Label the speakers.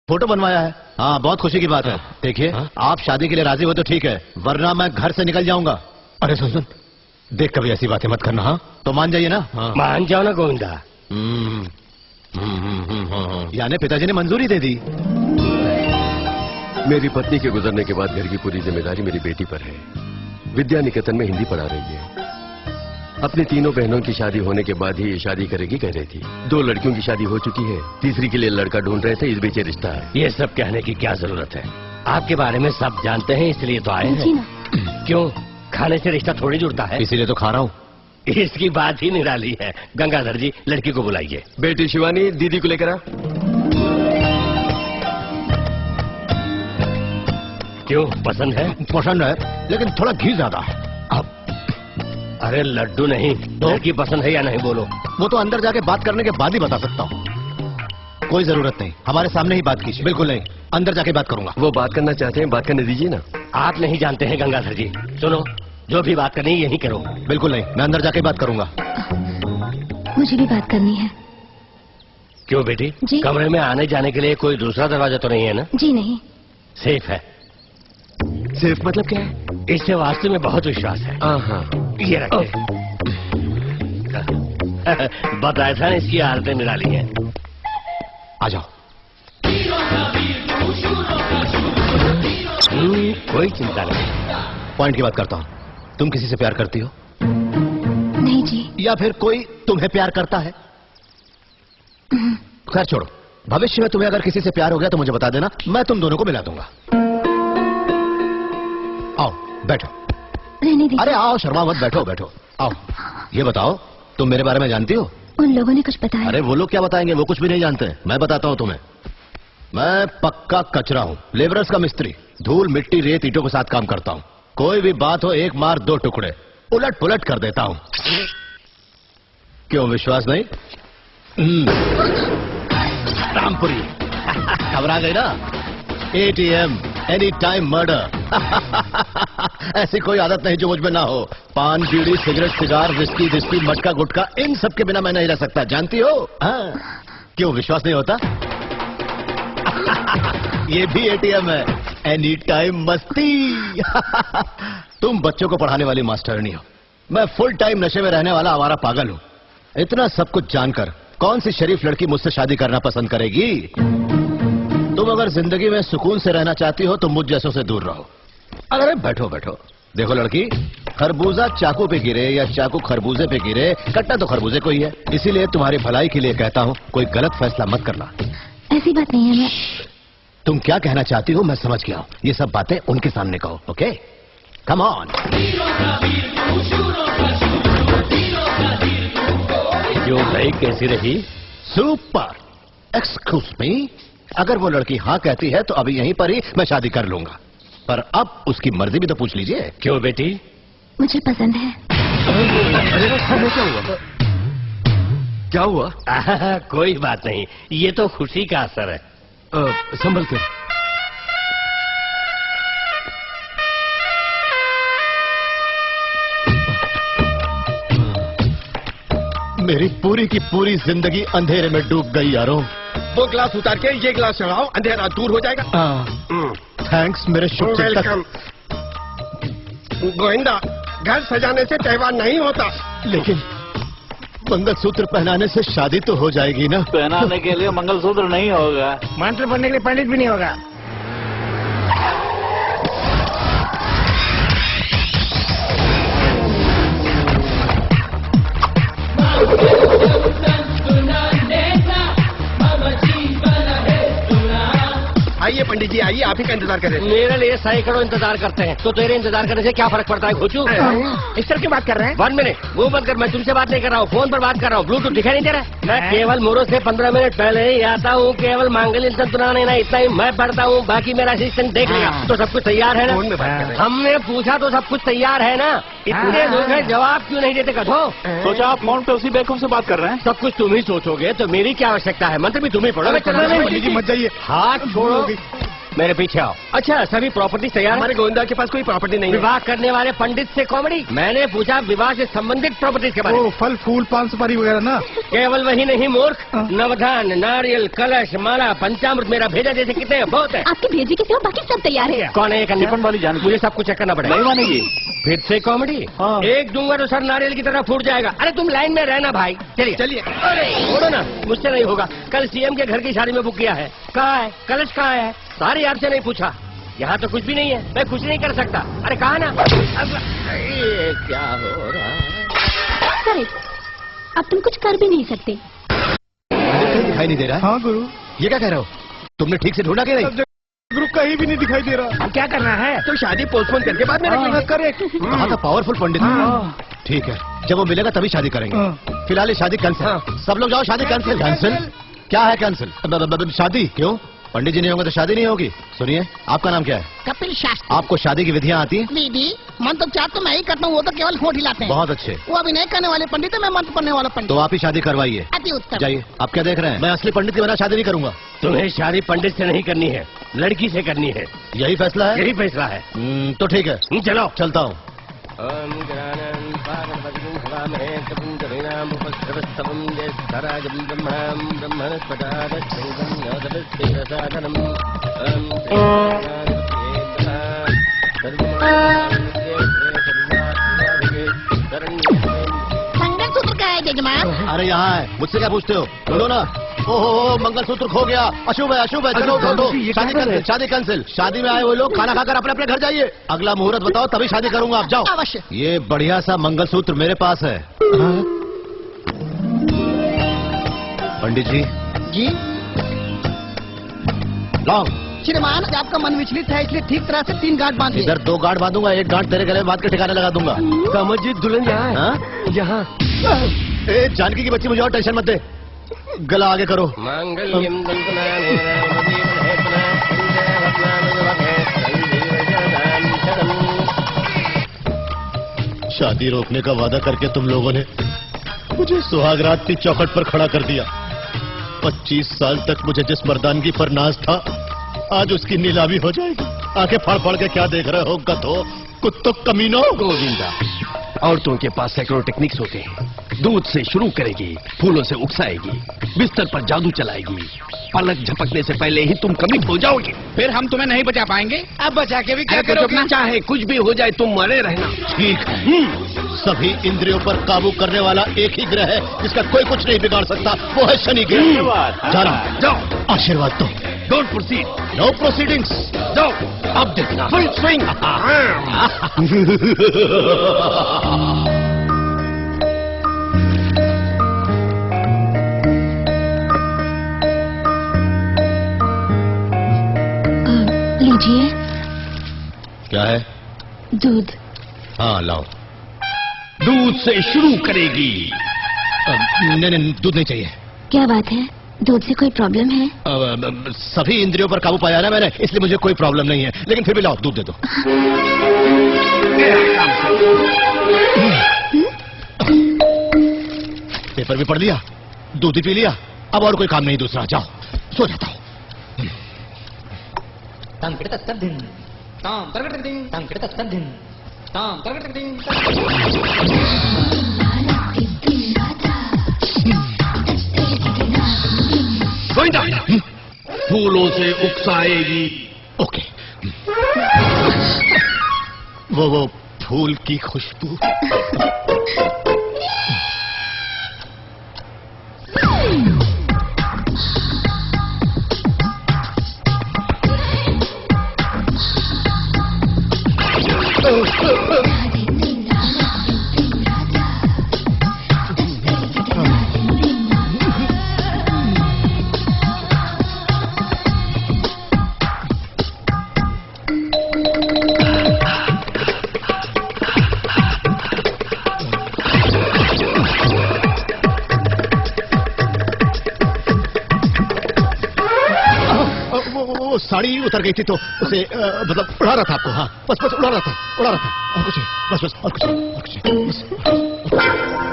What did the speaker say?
Speaker 1: Photo बनवाया है। हाँ, बहुत खुशी की बात है। देखिए, आप शादी के लिए राजी हो तो ठीक है, वरना मैं घर से निकल जाऊंगा।
Speaker 2: अरे सुन सुन, देख कभी ऐसी बातें मत करना। हाँ
Speaker 1: तो मान जाइए ना।
Speaker 3: मान जाओ ना गोविंदा।
Speaker 1: यानी पिताजी ने मंजूरी दे दी।
Speaker 4: मेरी पत्नी के गुजरने के बाद घर की पूरी जिम्मेदारी मेरी बेटी पर है। विद्या निकेतन में हिंदी पढ़ा रही है। अपनी तीनों बहनों की शादी होने के बाद ही ये शादी करेगी कह रही थी। 2 लड़कियों की शादी हो चुकी है, तीसरी के लिए लड़का ढूंढ रहे थे, इस बीच रिश्ता है।
Speaker 3: ये सब कहने की क्या जरूरत है? आपके बारे में सब जानते हैं, इसलिए तो आए हैं। क्यों, खाने से रिश्ता थोड़ी जुड़ता है?
Speaker 1: इसीलिए तो खा रहा हूँ।
Speaker 3: इसकी बात ही निराली है। गंगाधर जी, लड़की को बुलाइए।
Speaker 4: बेटी शिवानी, दीदी को लेकर आ।
Speaker 3: क्यों, पसंद है?
Speaker 1: पसंद है, लेकिन थोड़ा घी ज्यादा है।
Speaker 3: अरे लड्डू नहीं, लड़की पसंद है या नहीं बोलो।
Speaker 1: वो तो अंदर जाके बात करने के बाद ही बता सकता हूँ। कोई जरूरत नहीं, हमारे सामने ही बात कीजिए। बिल्कुल नहीं, अंदर जाके बात करूंगा।
Speaker 4: वो बात करना चाहते हैं, बात करने दीजिए ना।
Speaker 3: आप नहीं जानते हैं गंगाधर जी। सुनो, जो भी बात करनी है यही करो।
Speaker 1: बिल्कुल नहीं, मैं अंदर जाके बात करूंगा।
Speaker 5: मुझे भी बात करनी है।
Speaker 3: क्यों बेटी?
Speaker 5: जी?
Speaker 3: कमरे में आने जाने के लिए कोई दूसरा दरवाजा तो नहीं है ना?
Speaker 5: जी नहीं।
Speaker 3: सेफ है।
Speaker 4: सेफ मतलब क्या है?
Speaker 3: इससे वास्तव में बहुत विश्वास है। ये रखे। बताया था ना, इसकी आदतें निराली हैं।
Speaker 1: आ जाओ।
Speaker 3: कोई चिंता नहीं।
Speaker 1: पॉइंट की बात करता हूँ। तुम किसी से प्यार करती हो?
Speaker 5: नहीं जी।
Speaker 1: या फिर कोई तुम्हें प्यार करता है? खैर छोड़ो, भविष्य में तुम्हें अगर किसी से प्यार हो गया तो मुझे बता देना, मैं तुम दोनों को मिला दूंगा। आओ बैठो।
Speaker 5: रहने दीजिए।
Speaker 1: अरे आओ, शर्मा मत, बैठो बैठो। आओ, ये बताओ, तुम मेरे बारे में जानती हो?
Speaker 5: उन लोगों ने कुछ बताया?
Speaker 1: अरे वो लोग क्या बताएंगे, वो कुछ भी नहीं जानते। मैं बताता हूँ तुम्हें। मैं पक्का कचरा हूँ, लेबरर्स का मिस्त्री। धूल मिट्टी रेत ईंटों के साथ काम करता हूँ। कोई भी बात हो, एक मार 2 टुकड़े, उलट पुलट कर देता हूँ। क्यों, विश्वास नहीं? रामपुरी घबरा गई ना? ATM, any time murder. ऐसी कोई आदत नहीं जो मुझ में ना हो। पान, बीड़ी, सिगरेट, सिगार, विस्की, विस्की, मटका, गुटका, इन सब के बिना मैं नहीं रह सकता, जानती हो? क्यों, विश्वास नहीं होता? ये भी ATM है, एनी टाइम मस्ती। तुम बच्चों को पढ़ाने वाली मास्टरनी हो, मैं फुल टाइम नशे में रहने वाला आवारा पागल हूं। इतना सब कुछ जानकर कौन सी शरीफ लड़की मुझसे शादी करना पसंद करेगी? तुम अगर जिंदगी में सुकून से रहना चाहती हो तो मुझ जैसों से दूर रहो। अरे बैठो बैठो। देखो लड़की, खरबूजा चाकू पे गिरे या चाकू खरबूजे पे गिरे, कट्टा तो खरबूजे को ही है। इसीलिए तुम्हारी भलाई के लिए कहता हूँ, कोई गलत फैसला मत करना।
Speaker 5: ऐसी बात नहीं है। मैं
Speaker 1: तुम क्या कहना चाहती हो मैं समझ गया हूँ। ये सब बातें उनके सामने कहो, ओके? Come on.
Speaker 3: जो भाई कैसी रही?
Speaker 1: सुपर। एक्सक्यूज मी, अगर वो लड़की हाँ कहती है तो अभी यहीं पर ही मैं शादी कर लूंगा, पर अब उसकी मर्जी भी तो पूछ लीजिए।
Speaker 3: क्यों बेटी?
Speaker 5: मुझे पसंद है।
Speaker 4: क्या हुआ? क्या हुआ?
Speaker 3: कोई बात नहीं, ये तो खुशी का असर है।
Speaker 4: संभल कर।
Speaker 1: मेरी पूरी की पूरी जिंदगी अंधेरे में डूब गई यारों।
Speaker 2: वो ग्लास उतार के ये ग्लास चढ़ाओ, अंधेरा दूर हो जाएगा।
Speaker 1: थैंक्स मेरे शुभ चिंतक।
Speaker 2: गोविंदा, घर सजाने से त्योहार नहीं होता।
Speaker 1: लेकिन मंगलसूत्र पहनाने से शादी तो हो जाएगी ना?
Speaker 6: पहनाने के लिए मंगलसूत्र नहीं होगा,
Speaker 2: मंत्र पढ़ने के लिए पंडित भी नहीं होगा। आइए पंडित जी, आइए, आप ही का इंतजार कर रहे हैं।
Speaker 3: मेरे लिए सैकड़ों इंतजार करते हैं, तो तेरे इंतजार करने से क्या फर्क पड़ता है घोचू?
Speaker 2: इस तरह की बात कर रहे हैं?
Speaker 3: 1 मिनट, मुंह बंद कर। मैं तुमसे बात नहीं कर रहा हूँ, फोन पर बात कर रहा हूँ। ब्लूटूथ दिखाई नहीं दे रहा है? मैं केवल मुहूर्त से 15 मिनट पहले ही आता हूँ, केवल मांगल्य तंतुनाने ना, इतना ही मैं पढ़ता हूँ, बाकी मेरा असिस्टेंट देख लेगा। तो सब कुछ तैयार है ना? हमने पूछा तो सब कुछ तैयार है ना? इतने लोग हैं, जवाब क्यों नहीं देते कथो?
Speaker 6: सोचा आप फोन पे उसी बेवकूफ से बात कर रहे हैं।
Speaker 3: सब कुछ तुम ही सोचोगे तो मेरी क्या आवश्यकता है? मंत्र भी तुम ही पढ़ो।
Speaker 2: पंडित जी मत जाइए।
Speaker 3: हाथ छोड़ो। मेरे पीछे आओ। अच्छा, सभी प्रॉपर्टी तैयार है?
Speaker 4: हमारे गोविंदा के पास कोई प्रॉपर्टी नहीं है।
Speaker 3: विवाह करने वाले पंडित से कॉमेडी? मैंने पूछा विवाह से संबंधित प्रॉपर्टी के बारे में।
Speaker 6: फल फूल पान सुपारी वगैरह ना।
Speaker 3: केवल वही नहीं मूर्ख, नवधान, नारियल, कलश, माला, पंचामृत, मेरा भेजा जैसे कितने हैं? बहुत है।
Speaker 5: आपके भेजे के सिवा बाकी सब तैयार है।
Speaker 3: कौन है ये कन्या?
Speaker 6: टिफिन वाली जान।
Speaker 3: मुझे सब कुछ चेक करना पड़ेगा।
Speaker 6: नहीं मानेगी।
Speaker 3: फिर से कॉमेडी?
Speaker 6: हाँ।
Speaker 3: एक दूंगा तो सर नारियल की तरह फूट जाएगा। अरे तुम लाइन में रहना भाई। चलिए
Speaker 4: चलिए।
Speaker 3: अरे छोड़ो ना, मुझसे नहीं होगा। कल सीएम के घर की शादी में बुक किया है। कहाँ है कलश? कहाँ है? सारी आपसे नहीं पूछा। यहाँ तो कुछ भी नहीं है, मैं कुछ नहीं कर सकता। अरे कहा ना। अब ये क्या हो रहा है?
Speaker 5: करेक्ट, अब तुम कुछ कर भी नहीं सकते।
Speaker 1: दिखाई नहीं दे रहा है?
Speaker 6: हाँ गुरु।
Speaker 1: ये क्या कह रहे हो? तुमने ठीक से ढूंढा कि नहीं?
Speaker 6: गुरु कहीं भी नहीं दिखाई दे रहा।
Speaker 3: अब क्या करना है?
Speaker 4: तो शादी पोस्टपोन करके बाद में रख लेंगे।
Speaker 6: करेक्ट।
Speaker 1: कहा था पावरफुल पंडित। ठीक है, जब वो मिलेगा तभी शादी करेंगे। फिलहाल ये शादी कैंसिल। सब लोग जाओ, शादी कैंसिल। कैंसिल? क्या है कैंसिल? शादी क्यों? पंडित जी नहीं होंगे तो शादी नहीं होगी। सुनिए, आपका नाम क्या है?
Speaker 7: कपिल शास्त्री।
Speaker 1: आपको शादी की विधियां आती हैं?
Speaker 7: दीदी मन तो चाह तो मैं ही करता हूँ, वो तो केवल होठ हिलाते हैं।
Speaker 1: बहुत अच्छे।
Speaker 7: वो अभिनय करने वाले पंडित है, मैं मंत्र पढ़ने वाला पंडित।
Speaker 1: तो आप ही शादी करवाइए।
Speaker 7: अति उत्तम।
Speaker 1: जाइए। आप क्या देख रहे हैं? मैं असली पंडित के बिना शादी नहीं करूंगा।
Speaker 3: तुम्हें शादी पंडित से नहीं करनी है, लड़की से करनी है।
Speaker 1: यही फैसला है?
Speaker 3: यही फैसला है।
Speaker 1: तो ठीक है,
Speaker 3: चलो।
Speaker 1: चलता हूँ।
Speaker 7: मंगलसूत्र का है जजमान?
Speaker 1: अरे यहाँ है, मुझसे क्या पूछते हो? बोलो ना। ओहो, मंगलसूत्र खो गया। अशुभ है, अशुभ है। चलो उठो, उठो। शादी कैंसिल, शादी कैंसिल। शादी में आए हुए लोग खाना खाकर अपने अपने घर जाइए। अगला मुहूर्त बताओ, तभी शादी करूंगा। आप जाओ।
Speaker 7: अवश्य।
Speaker 1: ये बढ़िया सा मंगलसूत्र मेरे पास है। पंडित जी।
Speaker 7: जी
Speaker 1: लाओ।
Speaker 7: श्रीमान, आपका मन विचलित है, इसलिए ठीक तरह से 3 गांठ बांधिए।
Speaker 1: इधर 2 गांठ बांधूंगा, 1 गांठ तेरे गले में बांध के ठिकाने लगा दूंगा।
Speaker 4: कमरजीत दुल्हन यहाँ है।
Speaker 1: हाँ?
Speaker 4: यहाँ।
Speaker 1: ए, जानकी की बच्ची, मुझे और टेंशन मत दे। गला आगे करो।
Speaker 3: मांगल्यम
Speaker 1: शादी रोकने का वादा करके तुम लोगों ने मुझे सुहागरात की चौखट पर खड़ा कर दिया। 25 साल तक मुझे जिस मर्दानगी पर नाज था, आज उसकी नीलामी हो जाएगी। आंखें फाड़ फाड़ के क्या देख रहे हो गधो, कुत्तों, कमीनों?
Speaker 4: गोविंदा, औरतों के पास सैकड़ों टेक्निक्स होते हैं। दूध से शुरू करेगी, फूलों से उकसाएगी, बिस्तर पर जादू चलाएगी। पलक झपकने से पहले ही तुम कमिट हो जाओगे।
Speaker 2: फिर हम तुम्हें नहीं बचा पाएंगे। अब बचा के भी क्या
Speaker 4: अरे
Speaker 2: करोगे?
Speaker 4: कुछ चाहे कुछ भी हो जाए, तुम मरे रहना।
Speaker 1: ठीक है। सभी इंद्रियों पर काबू करने वाला एक ही ग्रह है जिसका कोई कुछ नहीं बिगाड़ सकता, वो है शनि ग्रह। जाओ,
Speaker 4: जाओ।
Speaker 1: आशीर्वाद दो।
Speaker 4: Don't proceed.
Speaker 1: No proceedings.
Speaker 4: जाओ। अब देखना फुल स्विंग।
Speaker 5: लीजिए।
Speaker 1: क्या है?
Speaker 5: दूध।
Speaker 1: हाँ लाओ।
Speaker 4: दूध से शुरू करेगी।
Speaker 1: नहीं नहीं, दूध नहीं चाहिए।
Speaker 5: क्या बात है, दूध से कोई प्रॉब्लम है?
Speaker 1: सभी इंद्रियों पर काबू पाया ना मैंने, इसलिए मुझे कोई प्रॉब्लम नहीं है। लेकिन फिर भी लाओ, दूध दे दो। पेपर भी पढ़ लिया, दूध भी पी लिया, अब और कोई काम नहीं दूसरा। जाओ, सो जाता हूँ।
Speaker 4: गोविंदा, फूलों से उकसाएगी।
Speaker 1: ओके। वो फूल की खुशबू। वो साड़ी उतर गई थी तो उसे मतलब उड़ा रहा था आपको। हाँ बस उड़ा रहा था और कुछ नहीं, बस और कुछ नहीं, बस।